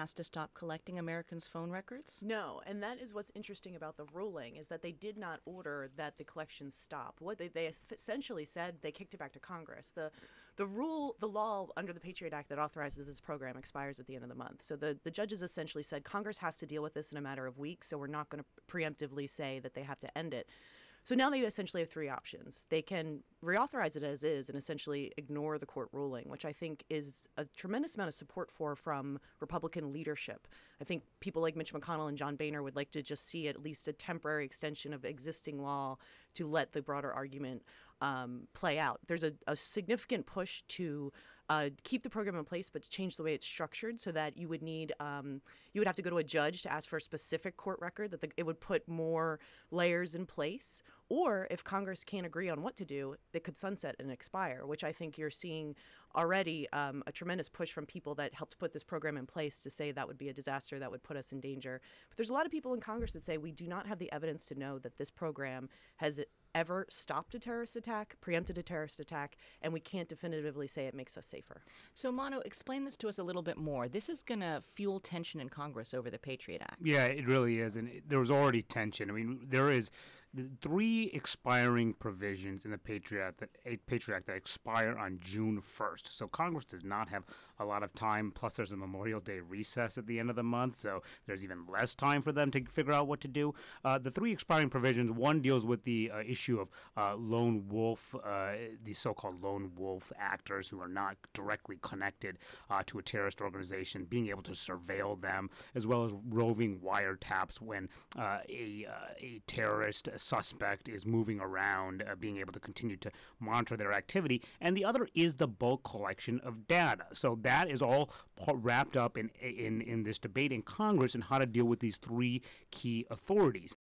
has to stop collecting Americans' phone records? No, and that is what's interesting about the ruling, is that they did not order that the collections stop. What they essentially said, they kicked it back to Congress. The law under the Patriot Act that authorizes this program expires at the end of the month. So the judges essentially said Congress has to deal with this in a matter of weeks, so we're not going to preemptively say that they have to end it. So now they essentially have three options. They can reauthorize it as is and essentially ignore the court ruling, which I think is a tremendous amount of support from Republican leadership. I think people like Mitch McConnell and John Boehner would like to just see at least a temporary extension of existing law to let the broader argument play out. There's a significant push to keep the program in place, but to change the way it's structured so that you would have to go to a judge to ask for a specific court record, that it would put more layers in place. Or if Congress can't agree on what to do, it could sunset and expire, which I think you're seeing already a tremendous push from people that helped put this program in place to say that would be a disaster, that would put us in danger. But there's a lot of people in Congress that say we do not have the evidence to know that this program has ever stopped a terrorist attack, preempted a terrorist attack, and we can't definitively say it makes us safer. So, Mano, explain this to us a little bit more. This is going to fuel tension in Congress over the Patriot Act. Yeah, it really is, and there was already tension. I mean, there is three expiring provisions in the Patriot Act that expire on June 1st. So Congress does not have a lot of time, plus there's a Memorial Day recess at the end of the month, so there's even less time for them to figure out what to do. The three expiring provisions, one deals with the issue of lone wolf, the so-called lone wolf actors who are not directly connected to a terrorist organization, being able to surveil them, as well as roving wiretaps when a terrorist suspect is moving around, being able to continue to monitor their activity. And the other is the bulk collection of data. So that is all wrapped up in this debate in Congress and how to deal with these three key authorities.